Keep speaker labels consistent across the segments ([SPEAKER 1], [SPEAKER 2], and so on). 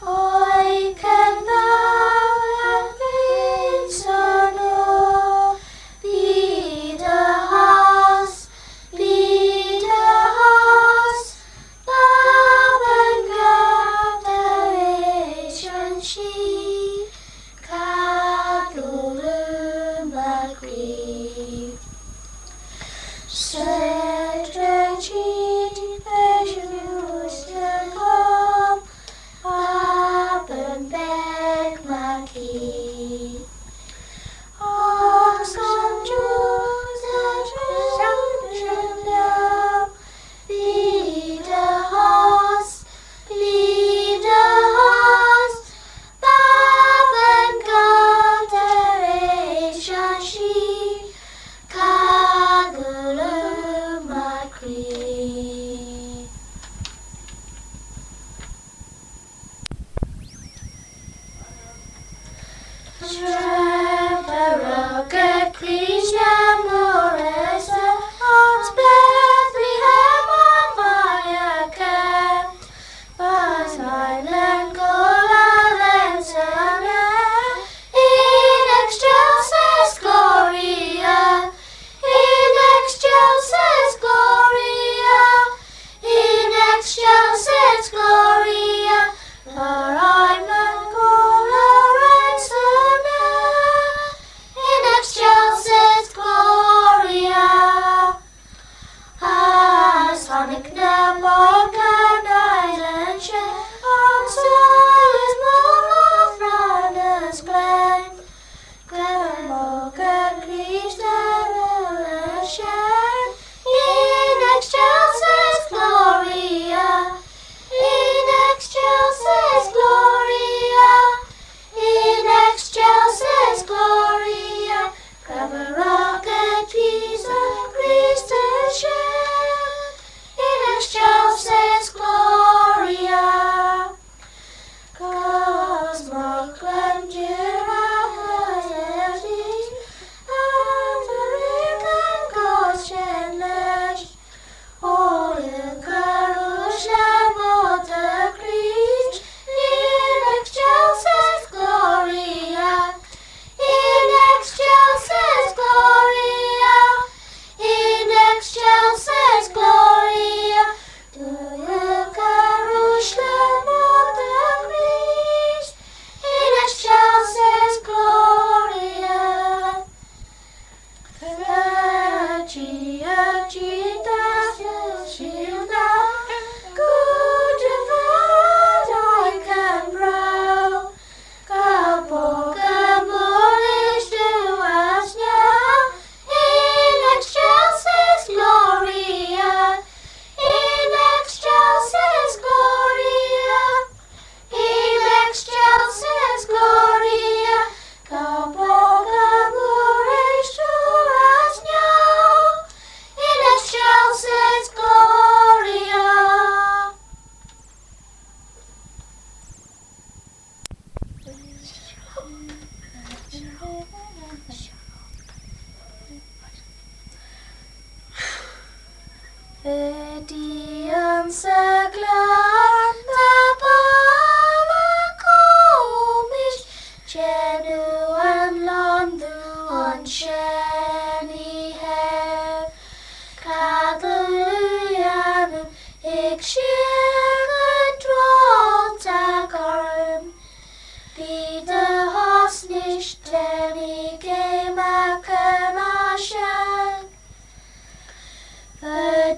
[SPEAKER 1] Oi, can thou have been so new?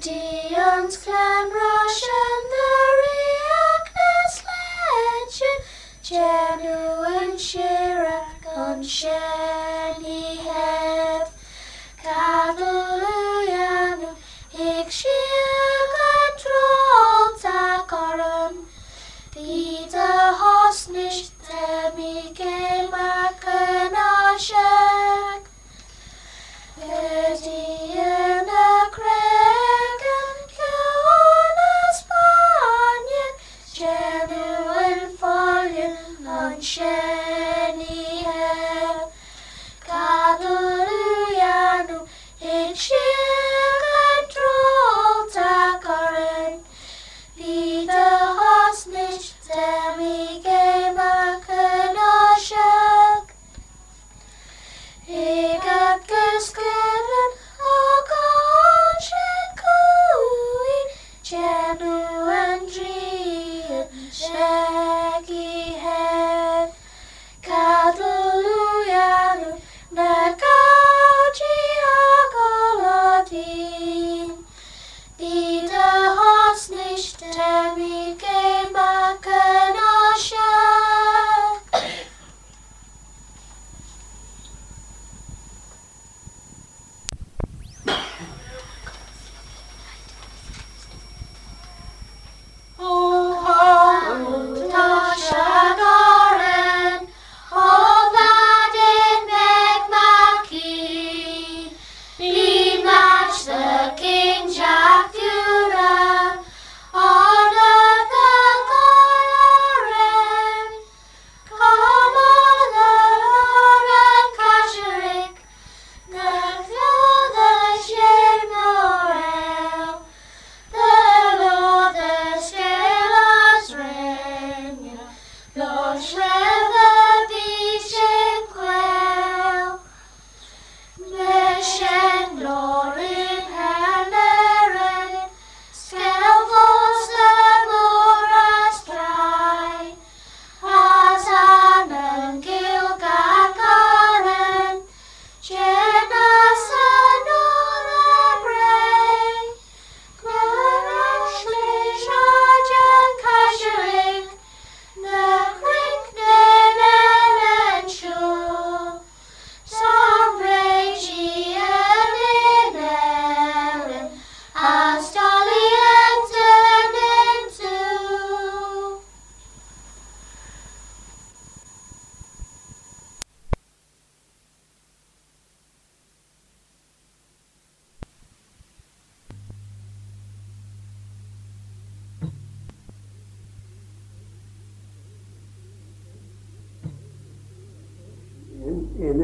[SPEAKER 1] Dions clan Russia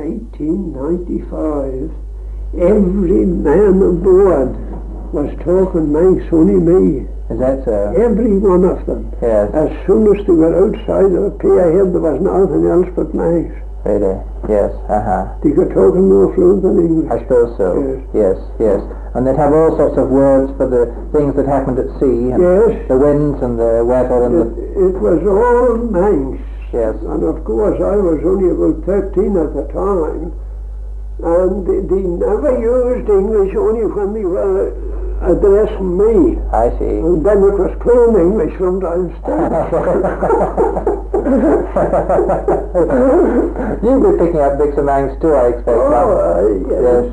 [SPEAKER 1] 1895, every man aboard was talking Manx, only me.
[SPEAKER 2] Is that so?
[SPEAKER 1] Every one of them.
[SPEAKER 2] Yes.
[SPEAKER 1] As soon as they were outside of the pier here, there was nothing else but Manx.
[SPEAKER 2] Really? Yes.
[SPEAKER 1] They could talk more fluent than English.
[SPEAKER 2] I suppose so.
[SPEAKER 1] Yes.
[SPEAKER 2] Yes. And they'd have all sorts of words for the things that happened at sea, and
[SPEAKER 1] Yes.
[SPEAKER 2] the winds and the weather and
[SPEAKER 1] It was all Manx.
[SPEAKER 2] Yes.
[SPEAKER 1] And of course I was only about 13 at the time, and they never used English, only when they were addressing me.
[SPEAKER 2] I see.
[SPEAKER 1] And then it was plain English from downstairs.
[SPEAKER 2] You'll be picking up bits of Manx too, I expect.
[SPEAKER 1] Yes.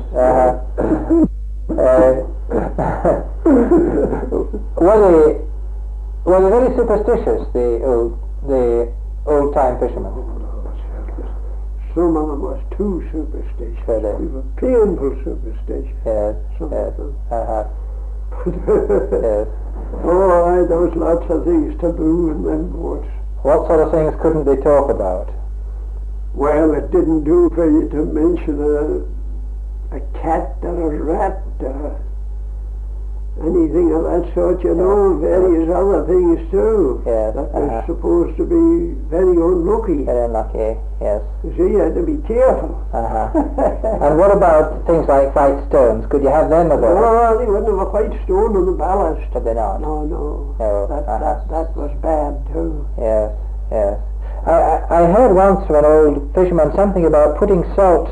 [SPEAKER 2] Were they very superstitious, the old-time fishermen?
[SPEAKER 1] Some of them was too superstitious.
[SPEAKER 2] Really?
[SPEAKER 1] They were painful superstitious.
[SPEAKER 2] Yes.
[SPEAKER 1] Some
[SPEAKER 2] Yes.
[SPEAKER 1] of them.
[SPEAKER 2] Yes.
[SPEAKER 1] Oh, there was lots of things to do in them boats.
[SPEAKER 2] What sort of things couldn't they talk about?
[SPEAKER 1] Well, it didn't do for you to mention a cat or a rat or anything of that sort, you know, various other things too.
[SPEAKER 2] Yes.
[SPEAKER 1] That was supposed to be very unlucky.
[SPEAKER 2] Very unlucky, yes.
[SPEAKER 1] You see, you had to be careful.
[SPEAKER 2] And what about things like white stones? Could you have them aboard?
[SPEAKER 1] Oh, they wouldn't have a white stone on the ballast.
[SPEAKER 2] Did they not?
[SPEAKER 1] No.
[SPEAKER 2] No.
[SPEAKER 1] That was bad too.
[SPEAKER 2] Yes, yes. I heard once from an old fisherman something about putting salt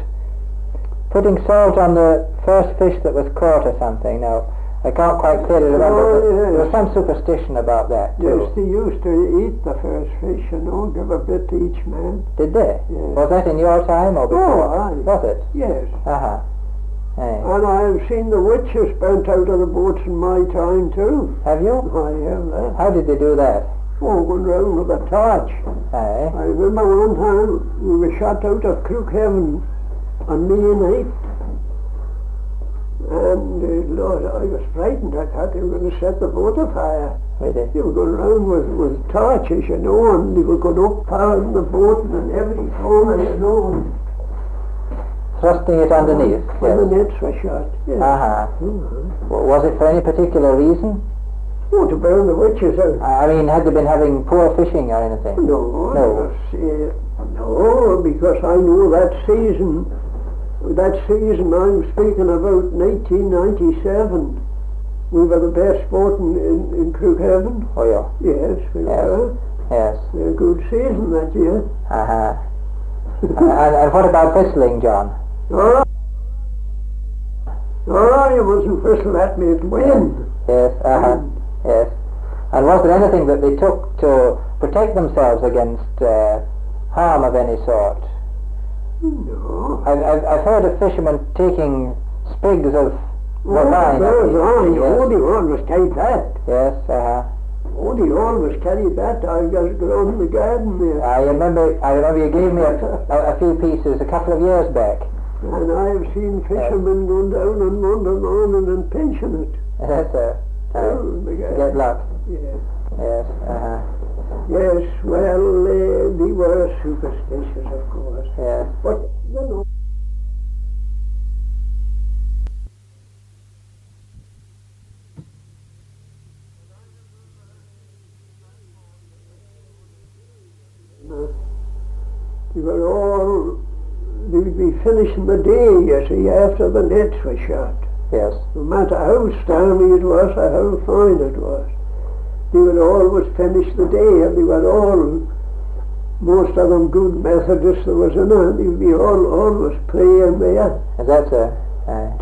[SPEAKER 2] on the first fish that was caught or something. Now, I can't quite clearly remember, but there was some superstition about that too.
[SPEAKER 1] Yes, they used to eat the first fish, you know, give a bit to each man.
[SPEAKER 2] Did they?
[SPEAKER 1] Yes.
[SPEAKER 2] Was that in your time or before?
[SPEAKER 1] Oh, aye.
[SPEAKER 2] Was it?
[SPEAKER 1] Yes.
[SPEAKER 2] Aye.
[SPEAKER 1] And I've seen the witches burnt out of the boats in my time too.
[SPEAKER 2] Have you?
[SPEAKER 1] I have that.
[SPEAKER 2] How did they do that?
[SPEAKER 1] Oh, going round with a torch.
[SPEAKER 2] Aye.
[SPEAKER 1] I remember one time we were shot out of Crookhaven on May 8th. And Lord, I was frightened. I thought they were going to set the boat afire.
[SPEAKER 2] Really?
[SPEAKER 1] They were going around with torches, you know, and they were going up following the boat and every corner, you know.
[SPEAKER 2] Thrusting it underneath?
[SPEAKER 1] When the nets were shot. Yes.
[SPEAKER 2] Was it for any particular reason?
[SPEAKER 1] Oh, to burn the witches out.
[SPEAKER 2] I mean, had they been having poor fishing or anything?
[SPEAKER 1] No.
[SPEAKER 2] No.
[SPEAKER 1] No, because I know that season I'm speaking about, 1997, we were the best sport in Crookhaven.
[SPEAKER 2] Oh, yeah.
[SPEAKER 1] Yes, we were.
[SPEAKER 2] Yes.
[SPEAKER 1] We had a good season that year.
[SPEAKER 2] And what about whistling, John?
[SPEAKER 1] Oh, you mustn't whistle at me, it's wind.
[SPEAKER 2] Yes, yes. And was there anything that they took to protect themselves against harm of any sort?
[SPEAKER 1] No.
[SPEAKER 2] I've heard of fishermen taking sprigs of vine.
[SPEAKER 1] They always carried that.
[SPEAKER 2] Yes,
[SPEAKER 1] They always carried that. I just grown in the garden there.
[SPEAKER 2] I remember you gave me a few pieces a couple of years back.
[SPEAKER 1] And I've seen fishermen going down on Monday morning and pinching it.
[SPEAKER 2] Yes, sir. Get luck.
[SPEAKER 1] Yes.
[SPEAKER 2] Yes,
[SPEAKER 1] Yes, well, they were superstitious, of course.
[SPEAKER 2] Yes.
[SPEAKER 1] But, you know. They would be finishing the day, you see, after the nets were shot.
[SPEAKER 2] Yes.
[SPEAKER 1] No matter how stormy it was or how fine it was. They would always finish the day, and they were all, most of them good Methodists there was in it, they'd be always praying there.
[SPEAKER 2] Is that so?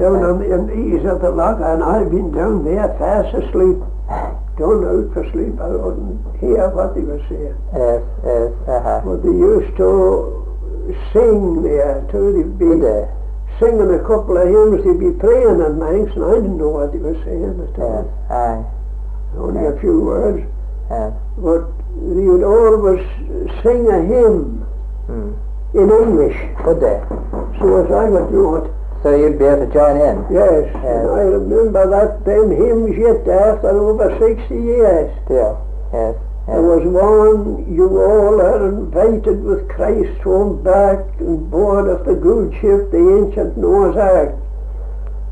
[SPEAKER 1] Down on the knees of the lock, and I've been down there fast asleep, gone out for sleep. I wouldn't hear what they were saying.
[SPEAKER 2] Yes,
[SPEAKER 1] But they used to sing there too. They'd be singing a couple of hymns, they'd be praying in Manx, and I didn't know what they were saying at all. Only a few words. But they would always sing a hymn in English.
[SPEAKER 2] Would they?
[SPEAKER 1] So as I would do it.
[SPEAKER 2] So you'd be able to join in?
[SPEAKER 1] Yes. And I remember them hymns yet after over 60 years.
[SPEAKER 2] Still, yes.
[SPEAKER 1] There was one you all are invited with Christ home back on board of the good ship, the ancient Noah's Ark,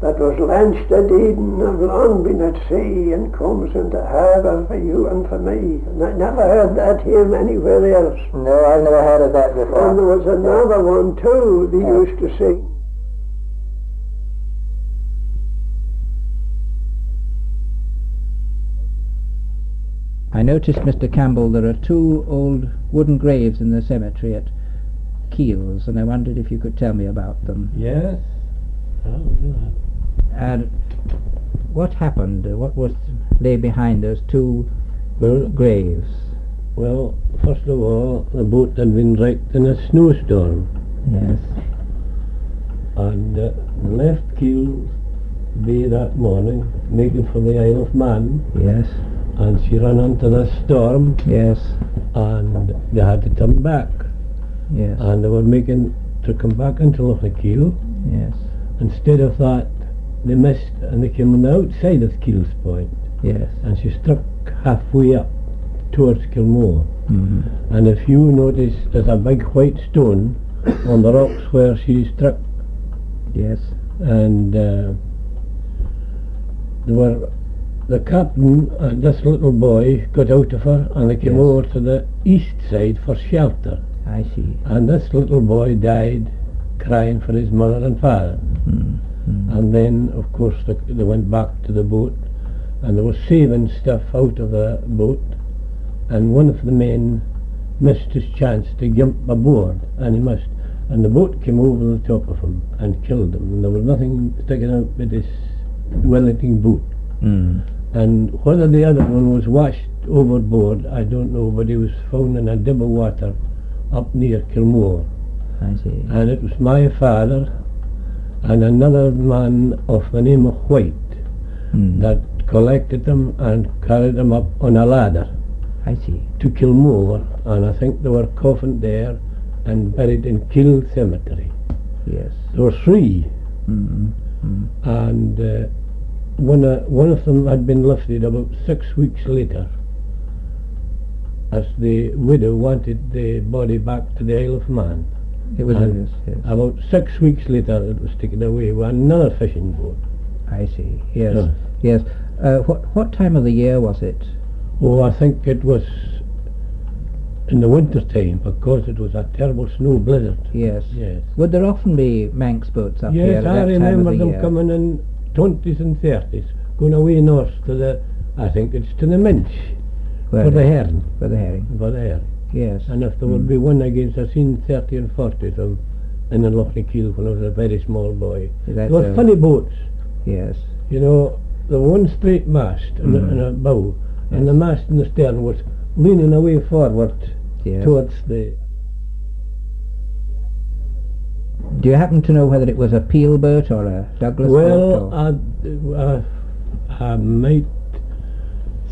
[SPEAKER 1] that was launched at Eden, have long been at sea and comes into harbour for you and for me. And I never heard that hymn anywhere else.
[SPEAKER 2] No, I've never heard of that before.
[SPEAKER 1] And there was another one too they used to sing.
[SPEAKER 3] I noticed, Mr. Campbell, there are 2 old wooden graves in the cemetery at Keels, and I wondered if you could tell me about them.
[SPEAKER 4] Yes, I'll do that.
[SPEAKER 3] And what happened? What lay behind those 2 graves?
[SPEAKER 4] Well, first of all, the boat had been wrecked in a snowstorm,
[SPEAKER 3] Yes.
[SPEAKER 4] and left Keels Bay that morning, making for the Isle of Man,
[SPEAKER 3] Yes.
[SPEAKER 4] and she ran into the storm,
[SPEAKER 3] Yes.
[SPEAKER 4] and they had to turn back,
[SPEAKER 3] Yes.
[SPEAKER 4] and they were making to come back into Lochnakeil.
[SPEAKER 3] Yes.
[SPEAKER 4] Instead of that, they missed, and they came on the outside of Keels Point,
[SPEAKER 3] Yes.
[SPEAKER 4] and she struck halfway up towards Kilmore.
[SPEAKER 3] Mm-hmm.
[SPEAKER 4] And if you notice, there's a big white stone on the rocks where she struck,
[SPEAKER 3] Yes.
[SPEAKER 4] and there were the captain and this little boy got out of her, and they came
[SPEAKER 3] Yes.
[SPEAKER 4] over to the east side for shelter.
[SPEAKER 3] I see.
[SPEAKER 4] And this little boy died crying for his mother and father.
[SPEAKER 3] Mm-hmm.
[SPEAKER 4] And then, of course, they went back to the boat, and they were saving stuff out of the boat, and one of the men missed his chance to jump aboard, and he missed, and the boat came over the top of him and killed him, and there was nothing sticking out but this Wellington boot.
[SPEAKER 3] Mm.
[SPEAKER 4] And whether the other one was washed overboard, I don't know, but he was found in a dip of water up near Kilmore.
[SPEAKER 3] I see.
[SPEAKER 4] And it was my father and another man of the name of White
[SPEAKER 3] Mm.
[SPEAKER 4] that collected them and carried them up on a ladder
[SPEAKER 3] I see.
[SPEAKER 4] to Kilmore, and I think they were coffined there and buried in Kill Cemetery.
[SPEAKER 3] Yes.
[SPEAKER 4] There were 3,
[SPEAKER 3] Mm-hmm.
[SPEAKER 4] and one of them had been lifted about 6 weeks later, as the widow wanted the body back to the Isle of Man.
[SPEAKER 3] It was
[SPEAKER 4] And
[SPEAKER 3] yes.
[SPEAKER 4] about 6 weeks later it was taken away with another fishing boat.
[SPEAKER 3] I see. Yes.
[SPEAKER 4] Yeah.
[SPEAKER 3] Yes. What time of the year was it?
[SPEAKER 4] Oh, I think it was in the winter time, because it was a terrible snow blizzard.
[SPEAKER 3] Yes.
[SPEAKER 4] Yes.
[SPEAKER 3] Would there often be Manx boats up here
[SPEAKER 4] Yes,
[SPEAKER 3] at
[SPEAKER 4] I
[SPEAKER 3] that time
[SPEAKER 4] remember
[SPEAKER 3] of the
[SPEAKER 4] them
[SPEAKER 3] year?
[SPEAKER 4] coming in 20s and 30s, going away north to the, I think it's to the Minch,
[SPEAKER 3] Where
[SPEAKER 4] for the herring,
[SPEAKER 3] For the herring.
[SPEAKER 4] for the herring.
[SPEAKER 3] Yes.
[SPEAKER 4] And if there would be one against, I've seen 30 and 40 of them in the Lochnakeil when I was a very small boy.
[SPEAKER 3] Is
[SPEAKER 4] They
[SPEAKER 3] that
[SPEAKER 4] were
[SPEAKER 3] so?
[SPEAKER 4] funny boats,
[SPEAKER 3] Yes.
[SPEAKER 4] you know, the one straight mast and a bow, and the mast in the stern was leaning away forward
[SPEAKER 3] Yes.
[SPEAKER 4] towards the...
[SPEAKER 3] Do you happen to know whether it was a Peel boat or a Douglas boat?
[SPEAKER 4] Well,
[SPEAKER 3] Or?
[SPEAKER 4] I might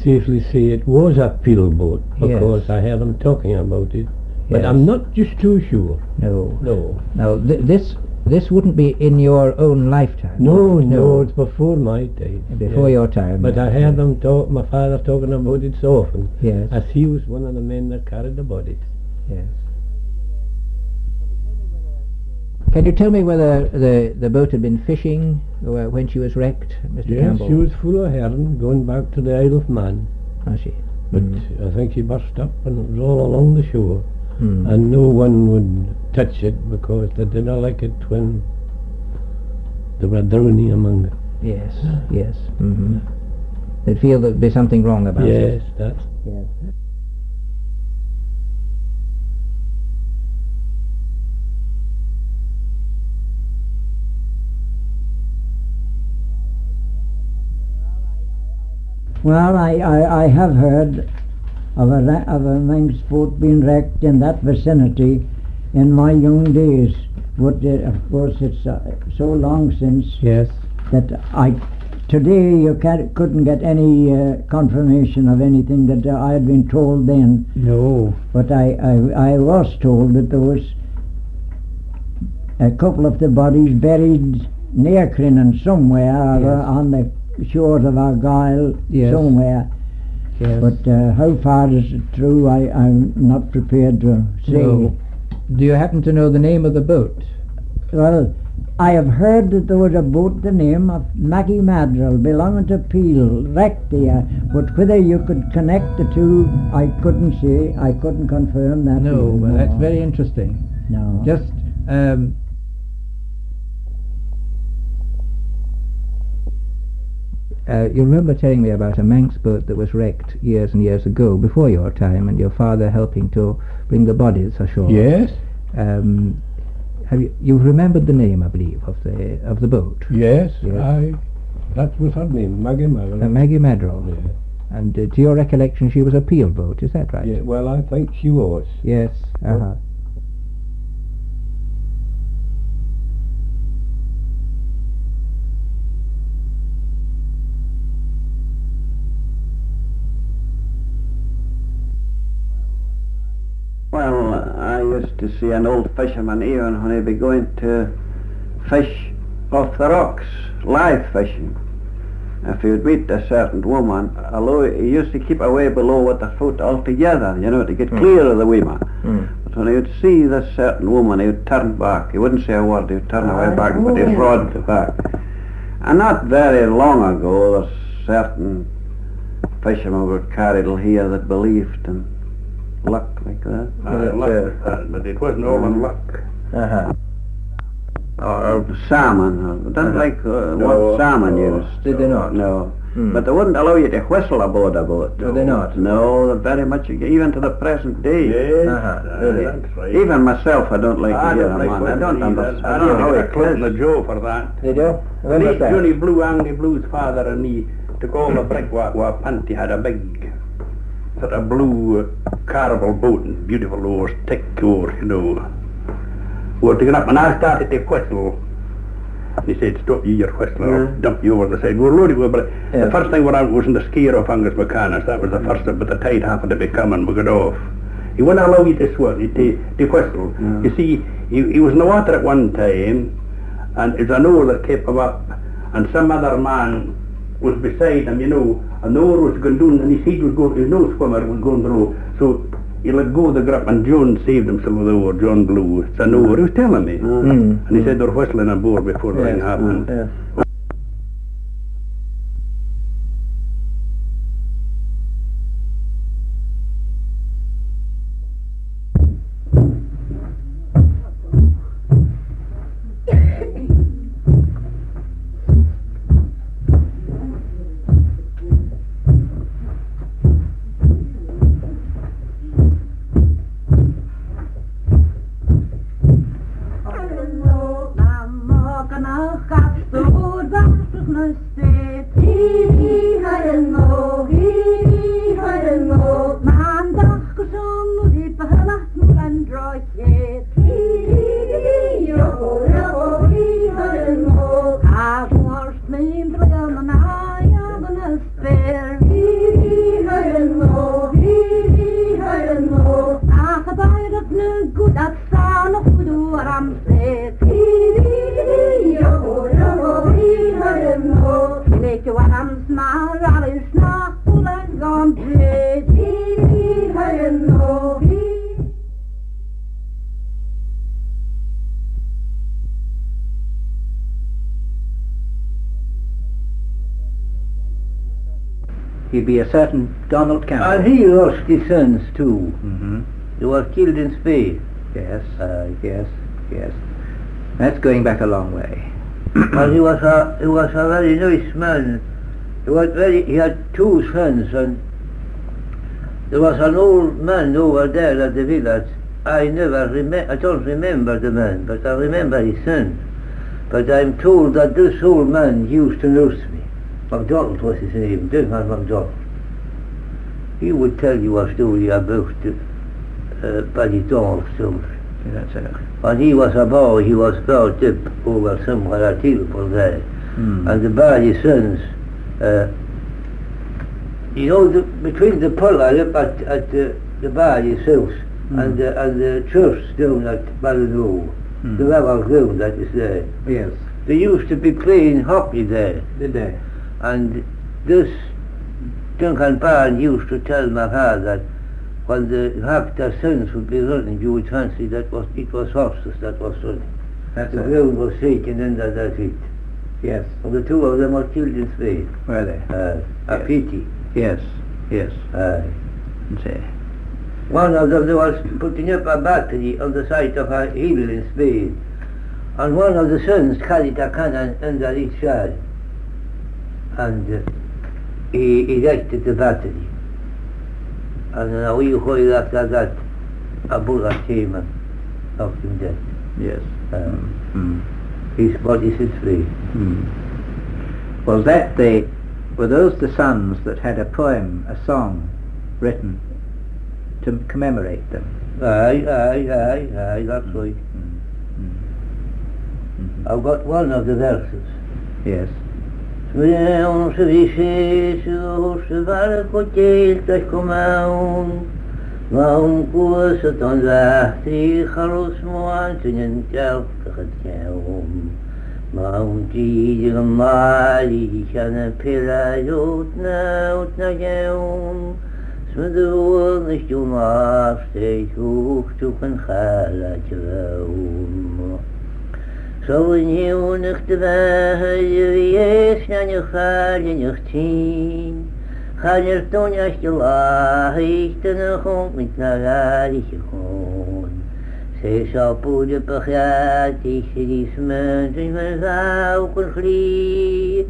[SPEAKER 4] safely say it was a Peel boat, because
[SPEAKER 3] Yes.
[SPEAKER 4] I heard them talking about it, but
[SPEAKER 3] Yes.
[SPEAKER 4] I'm not just too sure.
[SPEAKER 3] No.
[SPEAKER 4] No.
[SPEAKER 3] Now this wouldn't be in your own lifetime.
[SPEAKER 4] No, it's before my time.
[SPEAKER 3] Before
[SPEAKER 4] Yes.
[SPEAKER 3] your time.
[SPEAKER 4] But I heard them talk, my father talking about it so often,
[SPEAKER 3] Yes.
[SPEAKER 4] as he was one of the men that carried the bodies.
[SPEAKER 3] Yes. Can you tell me whether the boat had been fishing when she was wrecked, Mr.
[SPEAKER 4] Yes,
[SPEAKER 3] Campbell?
[SPEAKER 4] she was full of herring going back to the Isle of Man,
[SPEAKER 3] Oh, she.
[SPEAKER 4] but I think she burst up and it was all along the shore.
[SPEAKER 3] Mm.
[SPEAKER 4] And no one would touch it because they didn't like it when they were drowning among it.
[SPEAKER 3] Yes. Yes. Mm-hmm. They'd feel there'd be something wrong about it.
[SPEAKER 4] Yes, that's...
[SPEAKER 3] Yes.
[SPEAKER 5] Well, I have heard of a Manx boat being wrecked in that vicinity in my young days. But of course it's so long since
[SPEAKER 3] Yes.
[SPEAKER 5] that today you couldn't get any confirmation of anything that I had been told then.
[SPEAKER 3] No.
[SPEAKER 5] But I was told that there was a couple of the bodies buried near Crinan somewhere, or
[SPEAKER 3] Yes.
[SPEAKER 5] on the shores of Argyll
[SPEAKER 3] Yes.
[SPEAKER 5] somewhere.
[SPEAKER 3] Yes.
[SPEAKER 5] But how far is it true, I'm not prepared to say.
[SPEAKER 3] No. Do you happen to know the name of the boat?
[SPEAKER 5] Well, I have heard that there was a boat the name of Maggie Madrill belonging to Peel, wrecked there, but whether you could connect the two, I couldn't say, I couldn't confirm that.
[SPEAKER 3] No,
[SPEAKER 5] even
[SPEAKER 3] well, that's
[SPEAKER 5] more.
[SPEAKER 3] very interesting.
[SPEAKER 5] No.
[SPEAKER 3] Just you remember telling me about a Manx boat that was wrecked years and years ago, before your time, and your father helping to bring the bodies ashore.
[SPEAKER 4] Yes,
[SPEAKER 3] Have you've remembered the name, I believe, of the boat?
[SPEAKER 4] yes,
[SPEAKER 3] Yes.
[SPEAKER 4] that was her name, Maggie Madrill.
[SPEAKER 3] Maggie Madrill.
[SPEAKER 4] Yeah.
[SPEAKER 3] And to your recollection, she was a Peel boat, is that right?
[SPEAKER 4] Yeah, well, I think she was.
[SPEAKER 3] Yes. Uh-huh.
[SPEAKER 1] Well, I used to see an old fisherman even when he'd be going to fish off the rocks, live fishing. If he would meet a certain woman, although he used to keep away below with the foot altogether, you know, to get clear of the women. But when he would see this certain woman, he would turn back. He wouldn't say a word, he would turn away back, but he'd rod back. And not very long ago, there's certain fishermen were carried here that believed in luck like that.
[SPEAKER 6] But it wasn't all in luck.
[SPEAKER 3] Uh-huh.
[SPEAKER 1] Or salmon. Don't like
[SPEAKER 6] No,
[SPEAKER 1] what salmon
[SPEAKER 6] no.
[SPEAKER 1] used.
[SPEAKER 3] Did they not?
[SPEAKER 1] No.
[SPEAKER 3] Hmm.
[SPEAKER 1] But they wouldn't allow you to whistle aboard a boat.
[SPEAKER 3] Did they not?
[SPEAKER 1] No, they're very much, even to the present day.
[SPEAKER 6] Yes,
[SPEAKER 3] Uh-huh, really.
[SPEAKER 6] that's right.
[SPEAKER 1] Even myself, I don't like
[SPEAKER 6] I
[SPEAKER 1] to hear
[SPEAKER 6] don't
[SPEAKER 1] a
[SPEAKER 6] like
[SPEAKER 1] man.
[SPEAKER 6] what
[SPEAKER 1] I don't
[SPEAKER 6] you
[SPEAKER 1] understand.
[SPEAKER 6] read.
[SPEAKER 1] I don't know how
[SPEAKER 6] a
[SPEAKER 1] it
[SPEAKER 6] club in the
[SPEAKER 1] is.
[SPEAKER 6] Joe for that.
[SPEAKER 3] They do? When
[SPEAKER 6] And
[SPEAKER 3] was
[SPEAKER 6] he,
[SPEAKER 3] that?
[SPEAKER 6] Johnny Blue, Andy Blue's father and me took all the brickwork where Panty had a big sort of blue carnival boat and beautiful oars, thick oars, you know. We were taken up and I started to whistle. He said, stop you your whistle, I'll dump you over the side. We were loaded with it.
[SPEAKER 3] Yeah.
[SPEAKER 6] The first thing we out was in the skier of Angus McCannis. That was the first thing, but the tide happened to be coming, we got off. He wouldn't allow you to swim, to whistle. You see, he was in the water at one time, and it was an oar that kept him up, and some other man was beside him, you know, and the oar was going down, and his head was going, his no swimmer was going through, so he let go of the grip, and John saved himself with the oar, John Blue. It's an oar, he was telling me. And he said they were whistling aboard before the thing happened.
[SPEAKER 3] Yeah. He'd be a certain Donald Campbell.
[SPEAKER 7] And he lost his sons too.
[SPEAKER 3] Mm-hmm.
[SPEAKER 7] He was killed in Spain.
[SPEAKER 3] Yes, yes. That's going back a long way.
[SPEAKER 7] And he was a very nice man. He had two sons, and there was an old man over there at the village. I don't remember the man, but I remember his son. But I'm told that this old man used to nurse me. MacDonald was his name, Desmond MacDonald. He would tell you a story about Ballydolph soldier.
[SPEAKER 3] That's it.
[SPEAKER 7] When he was a boy, he was brought up over somewhere at Tilbury there. And the Barley sons, between the puller up at the Barley's house and the church down at Ballinroe, the level ground that is there,
[SPEAKER 3] Yes.
[SPEAKER 7] they used to be playing hockey there.
[SPEAKER 3] Did they?
[SPEAKER 7] And this Duncan Barnes used to tell my father that when the Haftar sons would be running, you would fancy that it was horses that was running.
[SPEAKER 3] That's
[SPEAKER 7] The
[SPEAKER 3] it.
[SPEAKER 7] ground was shaking under their feet.
[SPEAKER 3] Yes.
[SPEAKER 7] And the two of them were killed in Spain.
[SPEAKER 3] Were they?
[SPEAKER 7] A pity.
[SPEAKER 3] Yes. Yes. See.
[SPEAKER 7] One of them was putting up a battery on the side of a hill in Spain. And one of the sons carried a cannon under his shawl. And he erected the battery. And a wee while after that, a bullet came and knocked him dead.
[SPEAKER 3] Yes.
[SPEAKER 7] His body sits free.
[SPEAKER 3] Was that were those the sons that had a poem, a song, written to commemorate them?
[SPEAKER 7] Aye, that's right. I've got one of the verses.
[SPEAKER 3] Yes.
[SPEAKER 7] Smeon se vishes se varkotel tas komaun Maun kursat on vahti charos moan tunen kelkachat keum Maun tidig mali chana pirayot na keum Smedoor nicht afsteek hoog toeken chala keum So in you nicht de wees na je gaar je nicht zien. Ga je toen als je lacht en een grond met naar je gewoon. Ze zal poeder begaat, ik zie die smunt in mijn vrouw kon glie.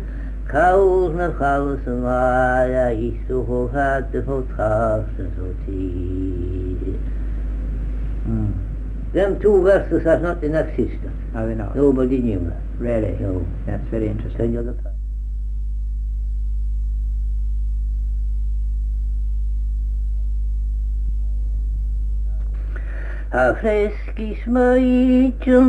[SPEAKER 7] Kous naar kous en waar is zo hoog uit de voetgasten zo zie. Them two verses are not in existence.
[SPEAKER 3] Are they not?
[SPEAKER 7] Nobody knew that.
[SPEAKER 3] Really?
[SPEAKER 7] No.
[SPEAKER 3] That's very interesting.
[SPEAKER 7] Tell you the fact. A fresquis maitjum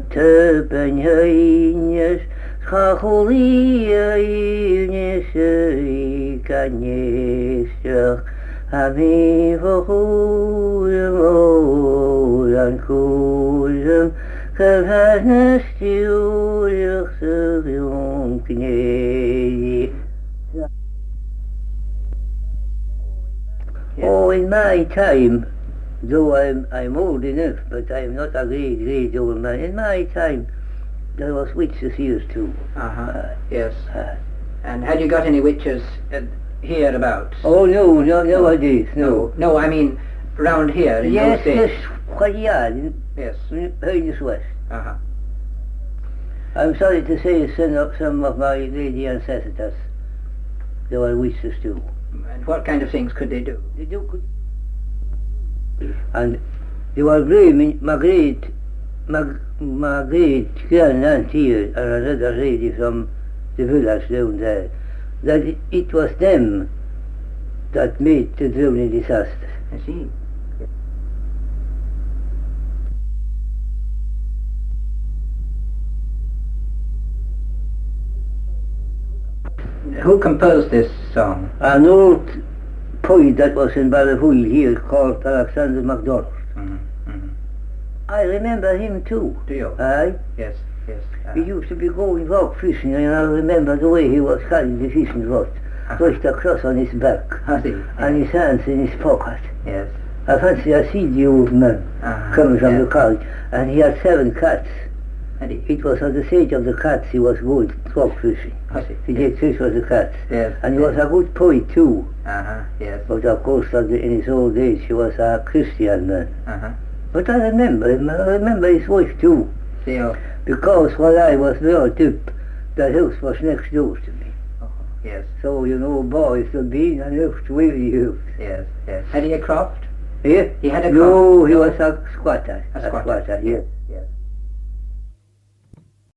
[SPEAKER 7] te benjeinjes, schacholiëines I kanjestig, a mi vergoedem en goedem, gevaarne stuurlijk ze jonkneed. Oh, in my time, though I'm old enough, but I'm not a great old man. In my time, there was witches here too.
[SPEAKER 3] Yes. And had you got any witches hereabouts?
[SPEAKER 7] Oh no, nowadays, no.
[SPEAKER 3] No, I mean round here in
[SPEAKER 7] Yes,
[SPEAKER 3] those days.
[SPEAKER 7] quite yes,
[SPEAKER 3] Yes.
[SPEAKER 7] Hayes West.
[SPEAKER 3] Uh-huh.
[SPEAKER 7] I'm sorry to say some of my lady ancestors, there were witches too.
[SPEAKER 3] And what kind of things could they do?
[SPEAKER 7] They do and they were my great grand-aunt here, or another lady from the village down there, that it was them that made the drowning disaster.
[SPEAKER 3] I see. Who composed this song?
[SPEAKER 7] An old poet that was in Ballavoy here called Alexander MacDonald. I remember him too.
[SPEAKER 3] Do you?
[SPEAKER 7] Aye.
[SPEAKER 3] Yes, yes.
[SPEAKER 7] He used to be going rock fishing, and I remember the way he was carrying the fishing rod, pushed across on his back,
[SPEAKER 3] I see.
[SPEAKER 7] and his hands in his pocket.
[SPEAKER 3] Yes.
[SPEAKER 7] I fancy I see the old man coming from the college, and he had 7 cats.
[SPEAKER 3] And
[SPEAKER 7] It was on the stage of the cats he was going rock fishing.
[SPEAKER 3] I see.
[SPEAKER 7] He did fish for the cats.
[SPEAKER 3] Yes.
[SPEAKER 7] And he was a good poet too,
[SPEAKER 3] Yes.
[SPEAKER 7] but of course in his old age he was a Christian man. But I remember him, I remember his wife too,
[SPEAKER 3] See you.
[SPEAKER 7] because while I was brought up, the house was next door to me.
[SPEAKER 3] Yes.
[SPEAKER 7] So, you know, boys would be in an house to the house.
[SPEAKER 3] Yes. Yes. Had he a croft?
[SPEAKER 7] Yeah?
[SPEAKER 3] He had a
[SPEAKER 7] No, he was a squatter.
[SPEAKER 3] A squatter.
[SPEAKER 7] Yes.